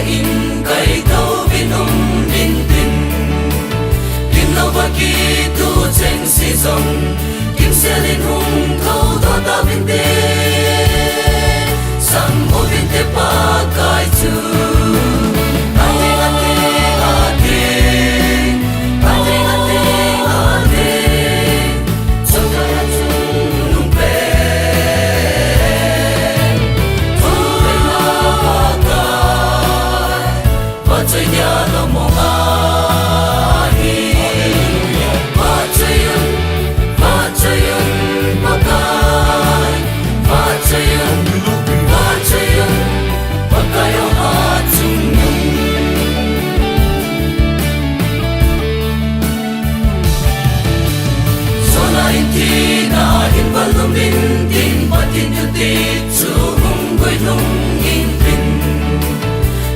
in kai tàu viên ông linh tinh kim lâu và kỳ tu tranh si dòng kim xe lên hùng thâu thọ ta viên tê sang một viên tê ba cài chư chơi nhà lo mong ai và chơi mà cay và chơi mà cay ở hát chung so nay thì na hin vào lòng bin tin mà tin tu ti chu hung với nung in tin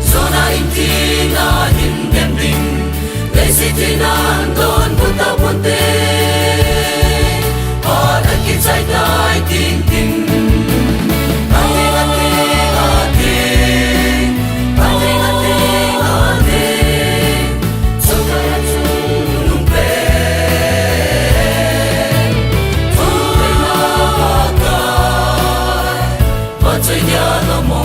so nay thì na hin dem ding lấy si thì na don puta ponte ở đây kia trái tai tin tin chơi nhà lo mong